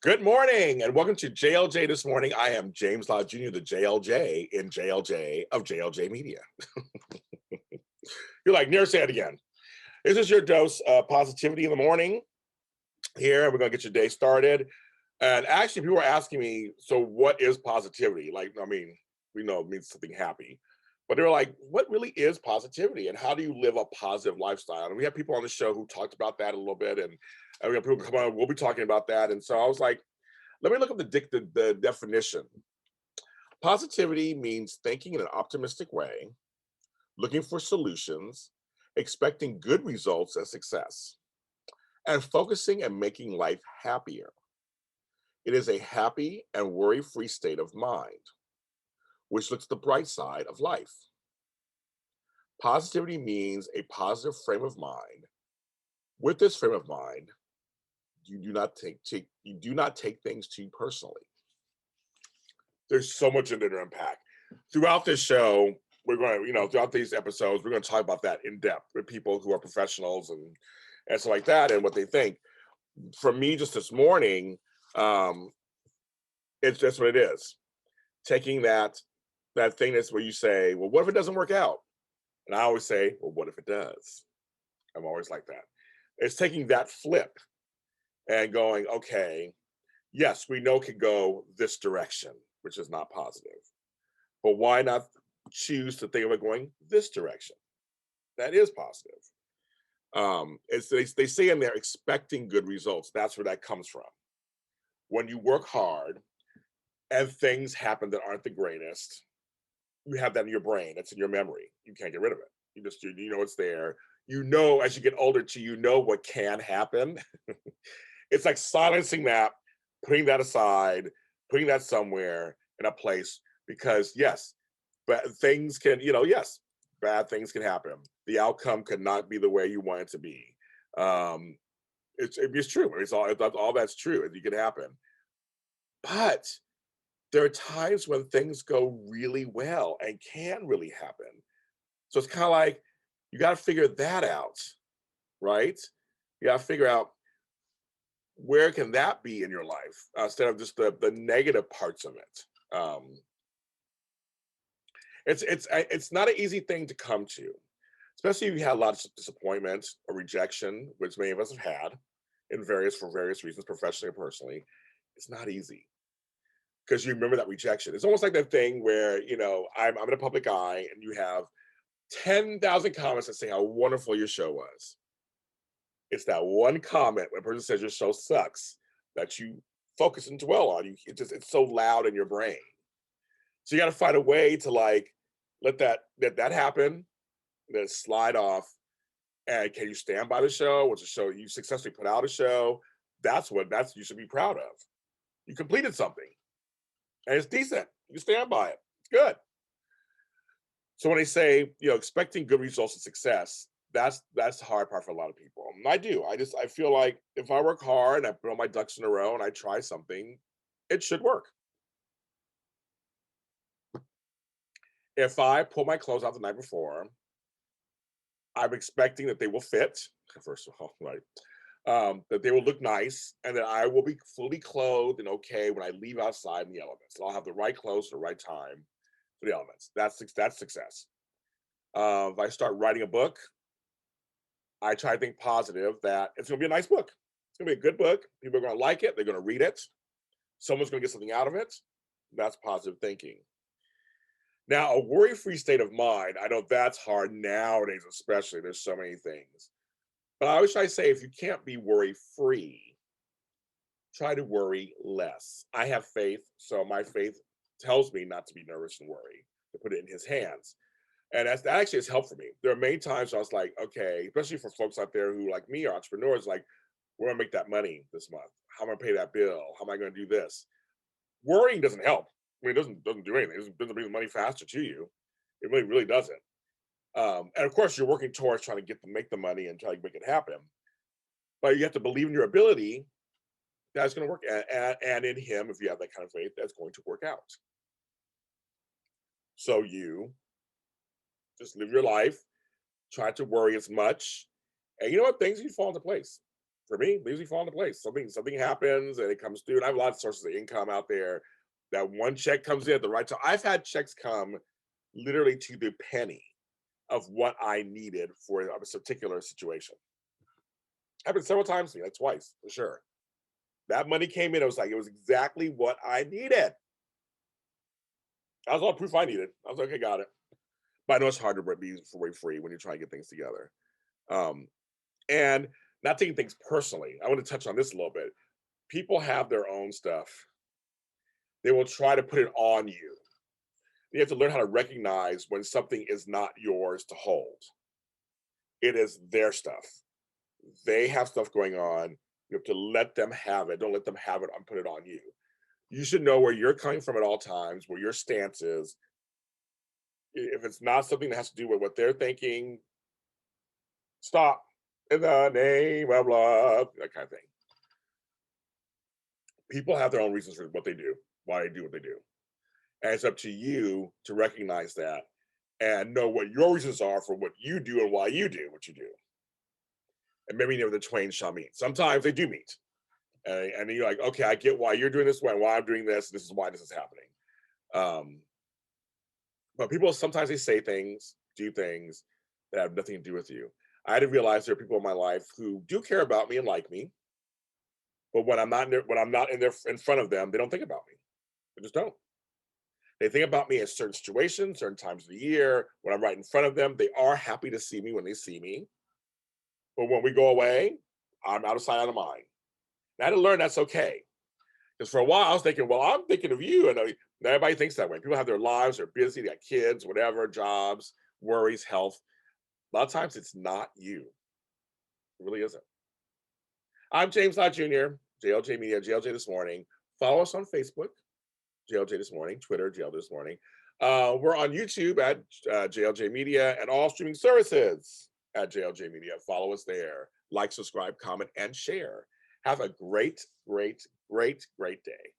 Good morning and welcome to JLJ this morning. I am James Lott Jr., the JLJ in JLJ of JLJ Media. You're like, near say it again. This is your dose of positivity in the morning. Here, we're going to get your day started. And actually, people are asking me, so what is positivity? Like, I mean, we know it means something happy. But they were like, what really is positivity and how do you live a positive lifestyle? And we have people on the show who talked about that a little bit. And we have people come on, we'll be talking about that. And so I was like, let me look up the definition. Positivity means thinking in an optimistic way, looking for solutions, expecting good results and success, and focusing and making life happier. It is a happy and worry-free state of mind, which looks at the bright side of life. Positivity means a positive frame of mind. With this frame of mind, you do not take things too personally. There's so much in there to unpack. Throughout this show, we're going to, throughout these episodes, we're going to talk about that in depth with people who are professionals and stuff like that and what they think. For me, just this morning, it's just what it is. Taking that thing that's where you say, well, what if it doesn't work out? And I always say, well, what if it does? I'm always like that. It's taking that flip and going, okay, yes, we know it could go this direction, which is not positive. But why not choose to think of it going this direction? That is positive. They say in there, expecting good results. That's where that comes from. When you work hard and things happen that aren't the greatest, you have that in your brain. It's in your memory. You can't get rid of it. You know it's there. You know, as you get older, you know what can happen. It's like silencing that, putting that aside, putting that somewhere in a place, because yes, but things can, yes, bad things can happen. The outcome could not be the way you want it to be. It's true. It's all that's true. It can happen. But there are times when things go really well and can really happen. So it's kind of like you got to figure that out, right? You got to figure out where can that be in your life instead of just the negative parts of it. It's not an easy thing to come to, especially if you had a lot of disappointment or rejection, which many of us have had for various reasons, professionally or personally. It's not easy because you remember that rejection. It's almost like that thing where I'm in a public eye and you have 10,000 comments that say how wonderful your show was. It's that one comment when a person says your show sucks that you focus and dwell on. It's so loud in your brain. So you got to find a way to let that happen, then slide off. And can you stand by the show? What's a show you successfully put out a show? That's you should be proud of. You completed something, and it's decent. You stand by it. It's good. So when they say expecting good results and success, that's the hard part for a lot of people. And I do. I feel like if I work hard and I put all my ducks in a row and I try something, it should work. If I pull my clothes out the night before, I'm expecting that they will fit, first of all, right? That they will look nice and that I will be fully clothed and okay when I leave outside in the elements. And I'll have the right clothes at the right time for the elements. That's success. If I start writing a book, I try to think positive that it's going to be a nice book. It's going to be a good book. People are going to like it. They're going to read it. Someone's going to get something out of it. That's positive thinking. Now, a worry-free state of mind, I know that's hard nowadays, especially. There's so many things. But I always try to say, if you can't be worry-free, try to worry less. I have faith, so my faith tells me not to be nervous and worry, to put it in his hands. And that actually has helped for me. There are many times I was like, okay, especially for folks out there who, like me, are entrepreneurs, like, we're gonna make that money this month. How am I gonna pay that bill? How am I gonna do this? Worrying doesn't help. I mean, it doesn't do anything. It doesn't bring the money faster to you. It really, really doesn't. And of course, you're working towards trying to make the money and try to make it happen. But you have to believe in your ability that's going to work, and in him, if you have that kind of faith, that's going to work out. So you just live your life, try to worry as much, and you know what? Things can fall into place. for me, they usually fall into place. Something happens and it comes through. And I have a lot of sources of income out there. That one check comes in at the right time. I've had checks come literally to the penny of what I needed for a particular situation. Happened several times to me, like twice for sure. That money came in. It was exactly what I needed. That was all proof I needed. I was like, okay, got it. But I know it's hard to be worry free when you're trying to get things together. Um, and not taking things personally. I want to touch on this a little bit. People have their own stuff. They will try to put it on you. You have to learn how to recognize when something is not yours to hold. It is their stuff. They have stuff going on. You have to let them have it. Don't let them have it and put it on you. You should know where you're coming from at all times, where your stance is. If it's not something that has to do with what they're thinking, stop. In the name of love, that kind of thing. People have their own reasons for what they do, why they do what they do. And it's up to you to recognize that and know what your reasons are for what you do and why you do what you do. And maybe never the twain shall meet. Sometimes they do meet. And you're like, okay, I get why you're doing this way and why I'm doing this. This is why this is happening. But people sometimes they say things, do things that have nothing to do with you. I had to realize there are people in my life who do care about me and like me, but when I'm not in front of them, they don't think about me. They just don't. They think about me in certain situations, certain times of the year. When I'm right in front of them, they are happy to see me when they see me. But when we go away, I'm out of sight, out of mind. And I had to learn that's okay. Because for a while I was thinking, well, I'm thinking of you. And everybody thinks that way. People have their lives, they're busy, they got kids, whatever, jobs, worries, health. A lot of times it's not you. It really isn't. I'm James Lott Jr., JLJ Media, JLJ This Morning. Follow us on Facebook, JLJ This Morning, Twitter, JLJ This Morning. We're on YouTube at JLJ Media and all streaming services at JLJ Media. Follow us there. Like, subscribe, comment, and share. Have a great, great, great, great day.